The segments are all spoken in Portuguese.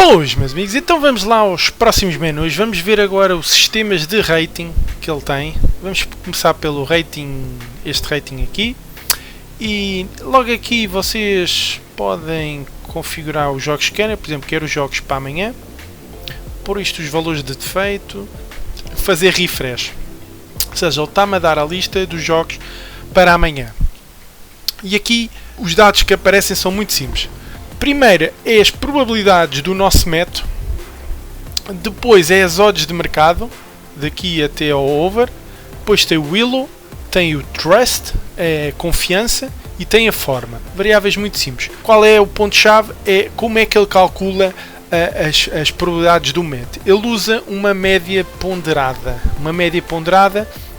Pois, meus amigos, então vamos lá aos próximos menus. Vamos ver agora os sistemas de rating que ele tem. Vamos começar pelo rating, este rating aqui. E logo aqui vocês podem configurar os jogos que querem. Por exemplo, quero os jogos para amanhã. Por isto os valores de defeito. Fazer refresh. Ou seja, ele está-me a dar a lista dos jogos para amanhã. E aqui os dados que aparecem são muito simples. Primeiro é as probabilidades do nosso método. Depois é as odds de mercado, daqui até ao over. Depois tem o Willow, tem o Trust, é confiança, e tem a forma. Variáveis muito simples. Qual é o ponto-chave? É como é que ele calcula as probabilidades do método. Ele usa uma média ponderada.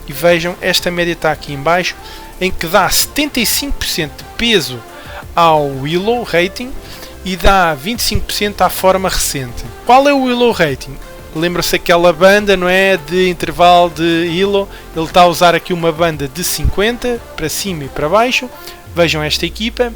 E vejam, esta média está aqui em baixo, em que dá 75% de peso ao Willow Rating e dá 25% à forma recente. Qual é o Willow Rating? Lembra-se aquela banda, não é? De intervalo de Willow. Ele está a usar aqui uma banda de 50 para cima e para baixo. Vejam esta equipa.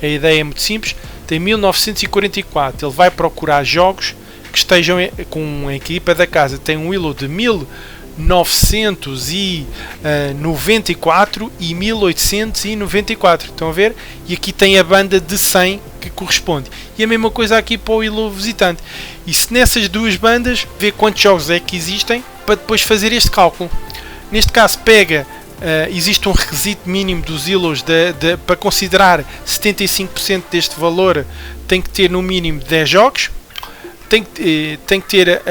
A ideia é muito simples. Tem 1944. Ele vai procurar jogos que estejam com a equipa da casa. Tem um Willow de 1994 e 1894. Estão a ver? E aqui tem a banda de 100 que corresponde. E a mesma coisa aqui para o Willow visitante. E se nessas duas bandas, vê quantos jogos é que existem para depois fazer este cálculo. Neste caso pega, existe um requisito mínimo dos Willows para considerar 75% deste valor, tem que ter no mínimo 10 jogos. Tem que ter,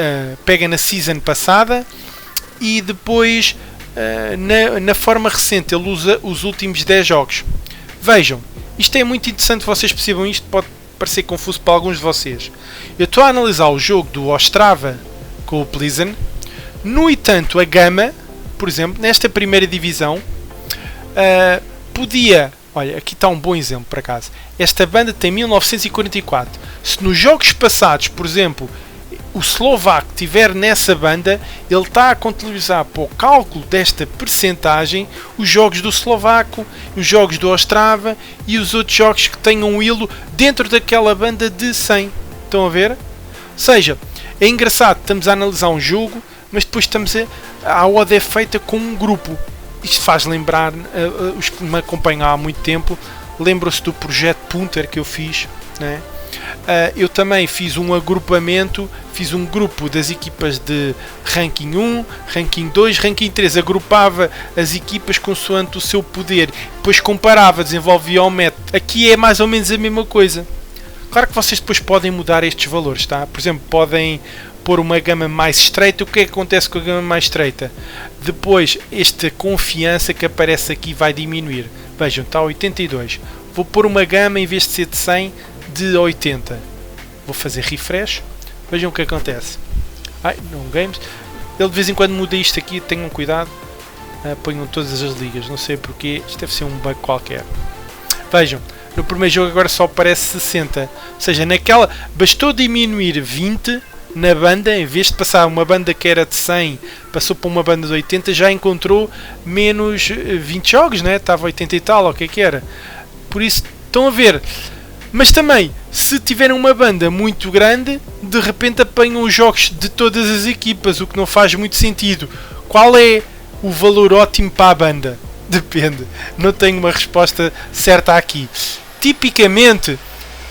pega na season passada. E depois, na forma recente, ele usa os últimos 10 jogos. Vejam, isto é muito interessante, vocês percebam isto, pode parecer confuso para alguns de vocês. Eu estou a analisar o jogo do Ostrava com o Plizen. No entanto, a Gama, por exemplo, nesta primeira divisão, podia... Olha, aqui está um bom exemplo, por acaso. Esta banda tem 1944. Se nos jogos passados, por exemplo, o eslovaco estiver nessa banda, ele está a contabilizar para o cálculo desta percentagem os jogos do eslovaco, os jogos do Ostrava e os outros jogos que tenham um Willow dentro daquela banda de 100. Estão a ver? Ou seja, é engraçado, estamos a analisar um jogo, mas depois a odd é feita com um grupo. Isto faz lembrar, os que me acompanham há muito tempo, lembram-se do projeto Punter que eu fiz, né? Eu também fiz um agrupamento, fiz um grupo das equipas de ranking 1, ranking 2, ranking 3, agrupava as equipas consoante o seu poder, depois comparava, desenvolvia o método. Aqui é mais ou menos a mesma coisa. Claro que vocês depois podem mudar estes valores, tá? Por exemplo, podem pôr uma gama mais estreita. O que é que acontece com a gama mais estreita? Depois, esta confiança que aparece aqui vai diminuir. Vejam, está a 82. Vou pôr uma gama, em vez de ser de 100, de 80. Vou fazer refresh. Vejam o que acontece. Não games. Ele de vez em quando muda isto aqui. Tenham cuidado. Ponham todas as ligas. Não sei porquê. Isto deve ser um bug qualquer. Vejam. No primeiro jogo agora só aparece 60. Ou seja, naquela... Bastou diminuir 20 na banda. Em vez de passar uma banda que era de 100, passou para uma banda de 80. Já encontrou menos 20 jogos, né? Estava 80 e tal. O que é que era? Por isso, estão a ver... Mas também, se tiverem uma banda muito grande, de repente apanham os jogos de todas as equipas, o que não faz muito sentido. Qual é o valor ótimo para a banda? Depende. Não tenho uma resposta certa aqui. Tipicamente,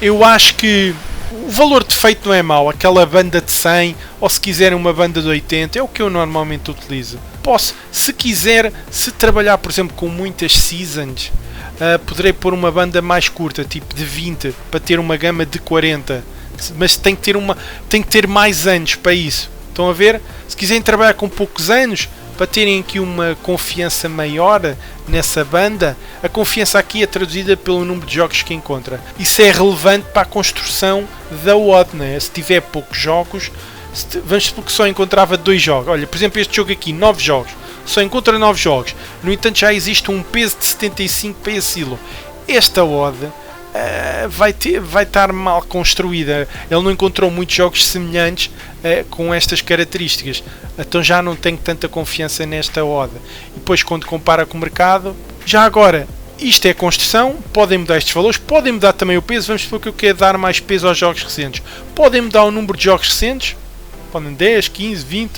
eu acho que o valor de defeito não é mau. Aquela banda de 100, ou se quiserem uma banda de 80, é o que eu normalmente utilizo. Posso, se quiser, se trabalhar, por exemplo, com muitas seasons... poderei pôr uma banda mais curta, tipo de 20, para ter uma gama de 40, mas tem que ter mais anos para isso. Estão a ver? Se quiserem trabalhar com poucos anos, para terem aqui uma confiança maior nessa banda, a confiança aqui é traduzida pelo número de jogos que encontra. Isso é relevante para a construção da odd, né? Se tiver poucos jogos, vamos supor que só encontrava 2 jogos. Olha, por exemplo, este jogo aqui, 9 jogos. Só encontra 9 jogos. No entanto, já existe um peso de 75 para esse silo. Esta odd vai estar mal construída. Ele não encontrou muitos jogos semelhantes com estas características. Então já não tenho tanta confiança nesta odd. E depois, quando compara com o mercado, já agora, Isto é construção, podem mudar estes valores, podem mudar também o peso. Vamos supor que eu quero dar mais peso aos jogos recentes. Podem mudar o número de jogos recentes, podem 10, 15, 20.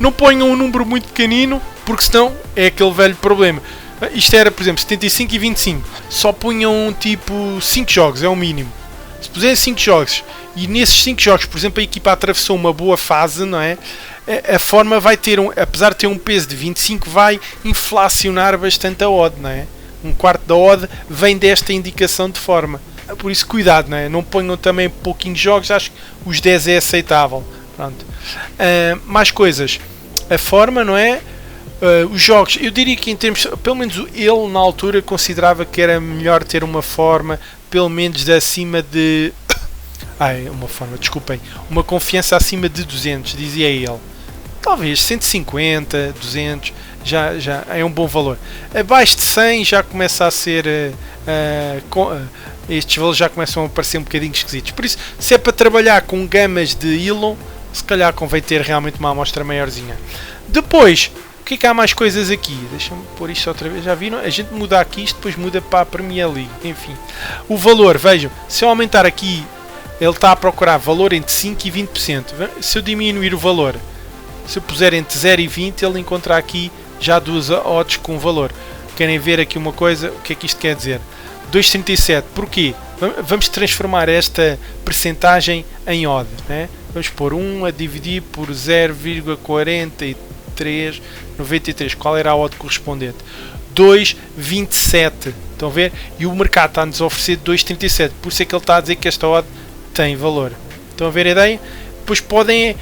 Não ponham um número muito pequenino, porque senão é aquele velho problema. Isto era, por exemplo, 75 e 25. Só punham tipo 5 jogos, é o mínimo. Se puserem 5 jogos e nesses 5 jogos, por exemplo, a equipa atravessou uma boa fase, não é? A forma vai ter, apesar de ter um peso de 25, vai inflacionar bastante a odd, não é? Um quarto da odd vem desta indicação de forma. Por isso, cuidado, não é? Não ponham também pouquinhos jogos, acho que os 10 é aceitável. Pronto. Mais coisas. A forma, não é? Os jogos, eu diria que em termos, pelo menos ele na altura considerava que era melhor ter uma forma pelo menos de acima de uma confiança acima de 200, dizia ele. Talvez 150, 200 já é um bom valor. Abaixo de 100 já começa a ser estes valores já começam a parecer um bocadinho esquisitos. Por isso, se é para trabalhar com gamas de Elo, se calhar convém ter realmente uma amostra maiorzinha. Depois, o que é que há mais coisas aqui? Deixa-me pôr isto outra vez. Já viram? A gente muda aqui, isto depois muda para a Premier League. Enfim, o valor, vejam, se eu aumentar aqui, ele está a procurar valor entre 5% e 20%. Se eu diminuir o valor, se eu puser entre 0 e 20, ele encontra aqui já duas odds com valor. Querem ver aqui uma coisa? O que é que isto quer dizer? 2,37. Porquê? Vamos transformar esta percentagem em odd, né? Vamos pôr 1 a dividir por 0,4393. Qual era a odd correspondente? 2,27. Estão a ver? E o mercado está-nos a oferecer 2,37. Por isso é que ele está a dizer que esta odd tem valor. Estão a ver a ideia? Depois podem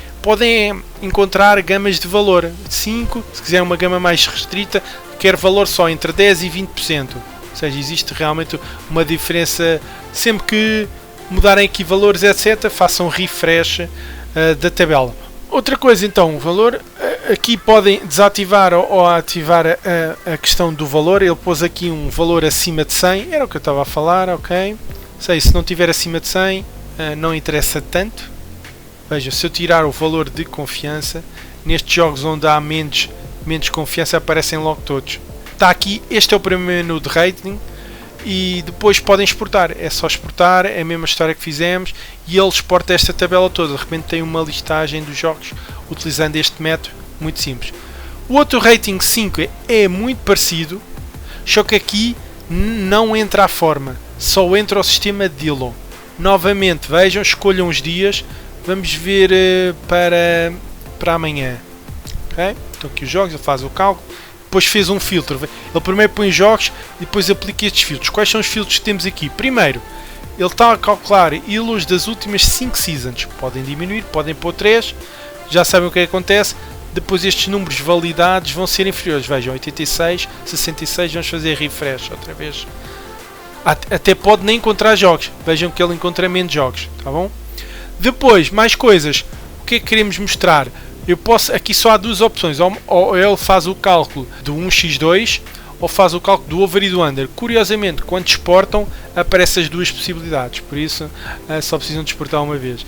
encontrar gamas de valor. 5, se quiser uma gama mais restrita, quer valor só entre 10% e 20%. Ou seja, existe realmente uma diferença. Sempre que mudarem aqui valores, etc., façam refresh da tabela. Outra coisa então, o valor, aqui podem desativar ou ativar a questão do valor. Ele pôs aqui um valor acima de 100, era o que eu estava a falar, ok? Sei, se não tiver acima de 100, não interessa tanto. Veja, se eu tirar o valor de confiança, nestes jogos onde há menos confiança aparecem logo todos. Está aqui, este é o primeiro menu de rating e depois podem exportar. É só exportar, é a mesma história que fizemos e ele exporta esta tabela toda. De repente tem uma listagem dos jogos utilizando este método, muito simples. O outro rating 5 é muito parecido, só que aqui não entra a forma, só entra o sistema de Elo. Novamente, vejam, escolham os dias. Vamos ver para amanhã. Okay? Então aqui os jogos, ele faz o cálculo. Depois fez um filtro. Ele primeiro põe jogos e depois aplica estes filtros. Quais são os filtros que temos aqui? Primeiro, ele está a calcular Elos das últimas 5 seasons. Podem diminuir, podem pôr 3. Já sabem o que acontece. Depois estes números validados vão ser inferiores. Vejam, 86, 66. Vamos fazer refresh outra vez. Até pode nem encontrar jogos. Vejam que ele encontra menos jogos. Tá bom? Depois, mais coisas. O que é que queremos mostrar? Eu posso, aqui só há duas opções. Ou ele faz o cálculo do 1x2 ou faz o cálculo do over e do under. Curiosamente, quando exportam, aparecem as duas possibilidades. Por isso, só precisam de exportar uma vez.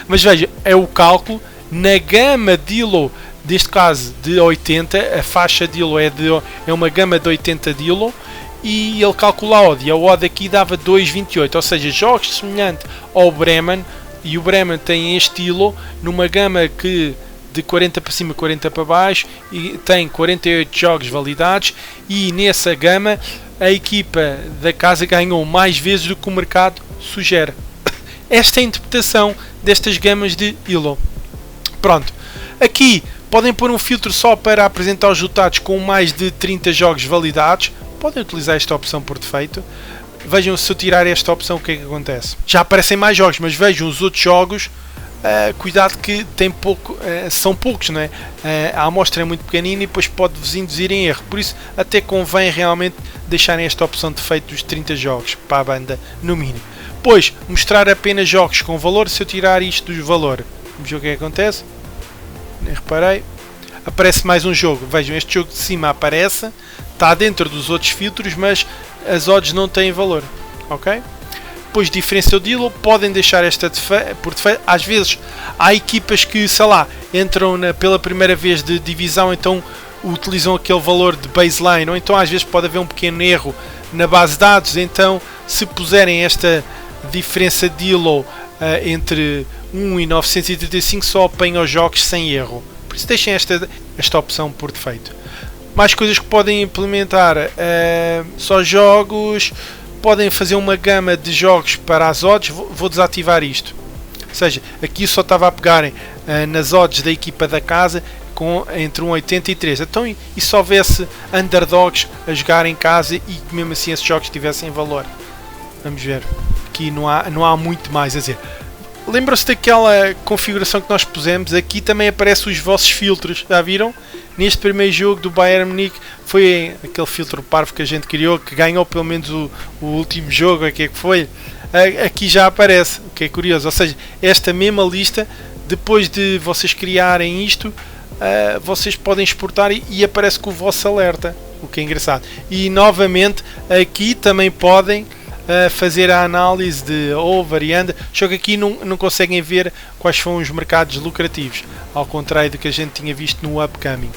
Mas veja, é o cálculo na gama de Elo, neste caso de 80. A faixa de Elo é uma gama de 80 de Elo. E ele calcula a odd. E a odd aqui dava 2,28. Ou seja, jogos semelhantes ao Bremen. E o Bremen tem este estilo numa gama que de 40 para cima, 40 para baixo, e tem 48 jogos validados, e nessa gama a equipa da casa ganhou mais vezes do que o mercado sugere. Esta é a interpretação destas gamas de Elo. Pronto, aqui podem pôr um filtro só para apresentar os resultados com mais de 30 jogos validados. Podem utilizar esta opção por defeito. Vejam, se eu tirar esta opção, o que é que acontece? Já aparecem mais jogos, mas vejam os outros jogos. Cuidado que tem pouco, são poucos, não é? A amostra é muito pequenina e depois pode-vos induzir em erro. Por isso, até convém realmente deixarem esta opção de defeito dos 30 jogos para a banda, no mínimo. Pois, mostrar apenas jogos com valor. Se eu tirar isto do valor, vamos ver o que é que acontece. Nem reparei. Aparece mais um jogo. Vejam, este jogo de cima aparece, está dentro dos outros filtros, mas as odds não têm valor, ok? Depois, diferença de Elo, podem deixar esta por defeito. Às vezes há equipas que, sei lá, entram pela primeira vez de divisão, então utilizam aquele valor de baseline, ou então às vezes pode haver um pequeno erro na base de dados, então se puserem esta diferença de elo entre 1 e 935 só apanha os jogos sem erro. Por isso deixem esta opção por defeito. Mais coisas que podem implementar, só jogos, podem fazer uma gama de jogos para as odds. Vou desativar isto, ou seja, aqui só estava a pegarem nas odds da equipa da casa entre 1,80 e 3. Então, e se houvesse underdogs a jogar em casa e mesmo assim esses jogos tivessem valor? Vamos ver, aqui não há muito mais a dizer. Lembram-se daquela configuração que nós pusemos? Aqui também aparecem os vossos filtros, já viram? Neste primeiro jogo do Bayern Munique foi aquele filtro parvo que a gente criou, que ganhou pelo menos o último jogo, o que é que foi? Aqui já aparece, o que é curioso. Ou seja, esta mesma lista, depois de vocês criarem isto, vocês podem exportar e aparece com o vosso alerta, o que é engraçado. E novamente aqui também podem fazer a análise de over e under, só que aqui não conseguem ver quais são os mercados lucrativos, ao contrário do que a gente tinha visto no upcoming.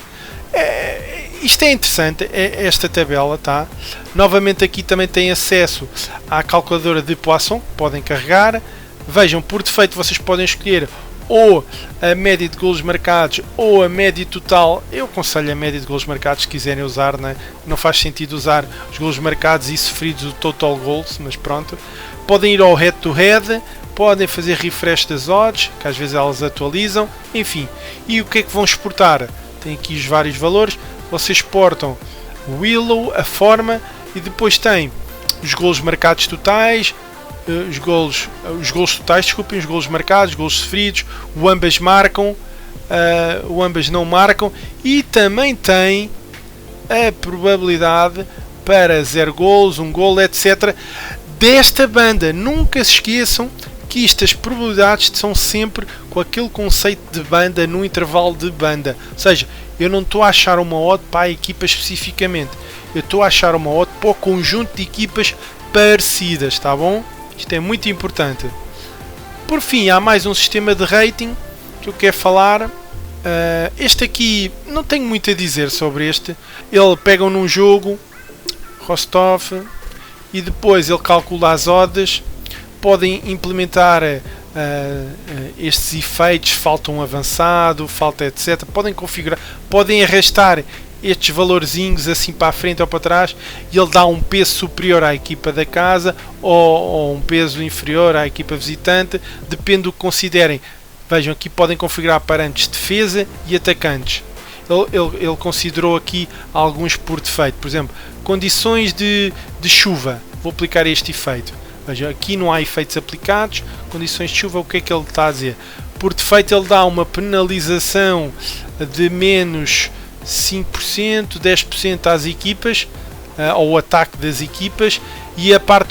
Isto é interessante, esta tabela, tá? Novamente aqui também tem acesso à calculadora de Poisson, podem carregar. Vejam, por defeito vocês podem escolher ou a média de golos marcados ou a média total. Eu aconselho a média de golos marcados se quiserem usar, né? Não faz sentido usar os golos marcados e sofridos, o total goals, mas pronto. Podem ir ao head to head, podem fazer refresh das odds, que às vezes elas atualizam, enfim. E o que é que vão exportar? Tem aqui os vários valores, vocês exportam o willow, a forma, e depois tem os golos marcados totais, os golos totais, desculpem, os golos marcados, os golos sofridos, o ambas marcam, o ambas não marcam, e também tem a probabilidade para 0 golos, 1 golo, etc. desta banda. Nunca se esqueçam que estas probabilidades são sempre com aquele conceito de banda, no intervalo de banda. Ou seja, eu não estou a achar uma odd para a equipa especificamente, eu estou a achar uma odd para o conjunto de equipas parecidas, tá bom? Isto é muito importante. Por fim, há mais um sistema de rating que eu quero falar. Este aqui, não tenho muito a dizer sobre este. Ele pega num jogo, Rostov, e depois ele calcula as odds. Podem implementar estes efeitos, falta um avançado, falta etc. Podem configurar, podem arrastar estes valorzinhos assim para a frente ou para trás, e ele dá um peso superior à equipa da casa ou um peso inferior à equipa visitante, depende do que considerem. Vejam, aqui podem configurar parâmetros de defesa e atacantes. Ele considerou aqui alguns por defeito, por exemplo, condições de chuva. Vou aplicar este efeito. Vejam, aqui não há efeitos aplicados. Condições de chuva, o que é que ele está a dizer? Por defeito ele dá uma penalização de menos 5%, 10% às equipas, ao ataque das equipas, e a parte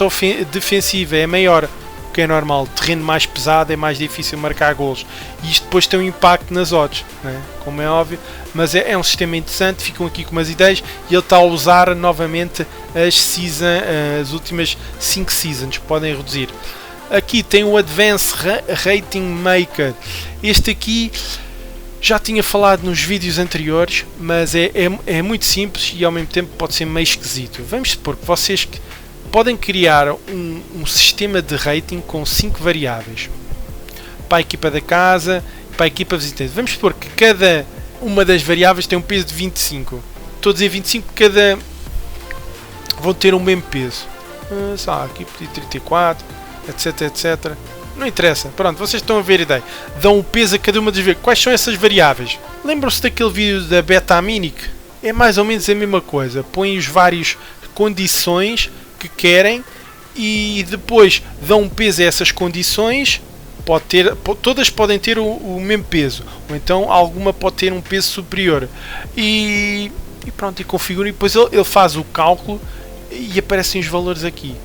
defensiva é maior, o que é normal. Terreno mais pesado é mais difícil marcar golos, e isto depois tem um impacto nas odds, né? Como é óbvio, mas é um sistema interessante. Ficam aqui com umas ideias, e ele está a usar novamente as últimas 5 seasons, podem reduzir. Aqui tem o Advanced Rating Maker. Este aqui já tinha falado nos vídeos anteriores, mas é muito simples e ao mesmo tempo pode ser meio esquisito. Vamos supor que vocês podem criar um sistema de rating com 5 variáveis para a equipa da casa, para a equipa visitante. Vamos supor que cada uma das variáveis tem um peso de 25. Estou a dizer 25 porque cada vão ter o mesmo peso. Aqui pedi 34, etc, etc. Não interessa, pronto, vocês estão a ver a ideia. Dão o peso a cada uma das vezes. Quais são essas variáveis? Lembram-se daquele vídeo da Betaminic? É mais ou menos a mesma coisa. Põem os vários condições que querem e depois dão um peso a essas condições. Todas podem ter o mesmo peso, ou então alguma pode ter um peso superior. E pronto, e configura, e depois ele faz o cálculo e aparecem os valores aqui.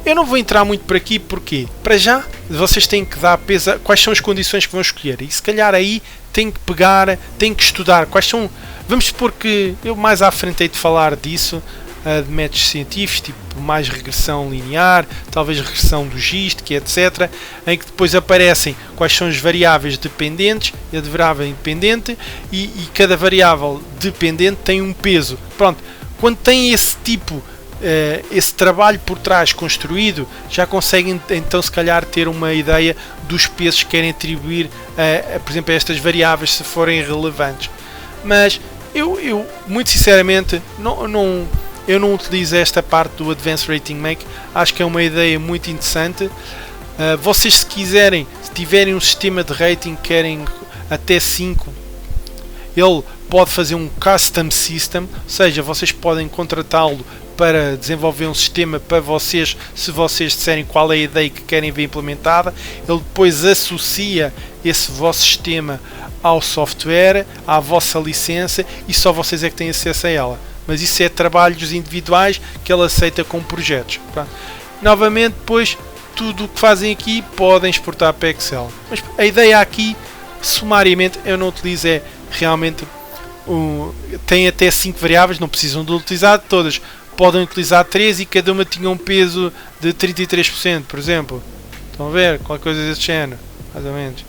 Eu não vou entrar muito por aqui, porque para já vocês têm que dar peso a quais são as condições que vão escolher, e se calhar aí têm que pegar, têm que estudar quais são. Vamos supor que eu mais à frente hei de falar disso, de métodos científicos, tipo mais regressão linear, talvez regressão logística, etc, em que depois aparecem quais são as variáveis dependentes e a variável independente, e cada variável dependente tem um peso. Pronto, quando tem esse tipo esse trabalho por trás construído, já conseguem então se calhar ter uma ideia dos pesos que querem atribuir por exemplo, a estas variáveis, se forem relevantes. Mas eu muito sinceramente eu não utilizo esta parte do Advanced Rating Make. Acho que é uma ideia muito interessante. Vocês, se quiserem, se tiverem um sistema de rating que querem até 5, ele pode fazer um custom system, ou seja, vocês podem contratá-lo para desenvolver um sistema para vocês, se vocês disserem qual é a ideia que querem ver implementada. Ele depois associa esse vosso sistema ao software, à vossa licença, e só vocês é que têm acesso a ela. Mas isso é trabalhos individuais que ele aceita como projetos. Pronto. Novamente, depois, tudo o que fazem aqui podem exportar para Excel. Mas a ideia aqui, sumariamente, eu não utilizo é realmente... tem até 5 variáveis, não precisam de utilizar todas. Podem utilizar 3 e cada uma tinha um peso de 33%, por exemplo. Estão a ver? Qualquer coisa desse género, mais ou menos.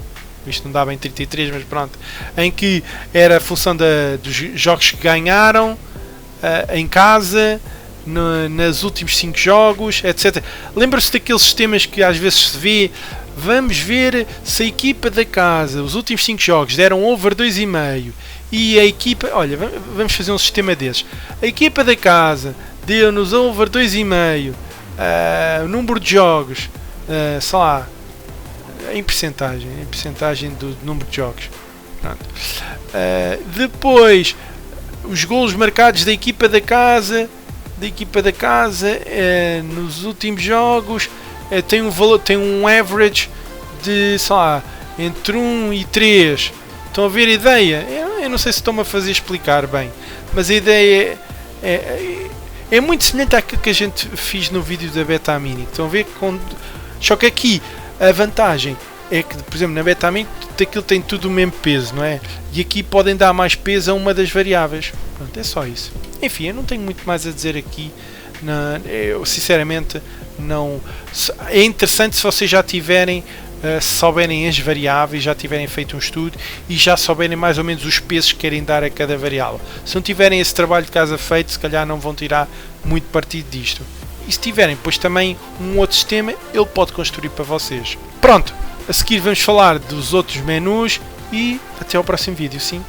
Isto não dá bem 33, mas pronto. Em que era a função dos jogos que ganharam em casa, nos últimos 5 jogos, etc. Lembra-se daqueles sistemas que às vezes se vê. Vamos ver se a equipa da casa, os últimos 5 jogos deram over 2,5 e a equipa, olha, vamos fazer um sistema desses. A equipa da casa deu-nos over 2,5, o número de jogos, sei lá, em percentagem do número de jogos. Pronto. Depois, os golos marcados da equipa da casa, nos últimos jogos, tem um valor, tem um average de, sei lá, entre 1 e 3. Estão a ver a ideia? Eu não sei se estou-me a fazer explicar bem, mas a ideia é muito semelhante àquilo que a gente fez no vídeo da Beta Mini. Estão a ver? Só que aqui a vantagem é que, por exemplo, na Beta Mini aquilo tem tudo o mesmo peso, não é? E aqui podem dar mais peso a uma das variáveis. Pronto, é só isso. Enfim, eu não tenho muito mais a dizer aqui. Eu sinceramente não. É interessante se vocês já tiverem, se souberem as variáveis, já tiverem feito um estudo e já souberem mais ou menos os pesos que querem dar a cada variável. Se não tiverem esse trabalho de casa feito, se calhar não vão tirar muito partido disto. E se tiverem, pois também um outro sistema, ele pode construir para vocês. Pronto, a seguir vamos falar dos outros menus e até ao próximo vídeo, sim.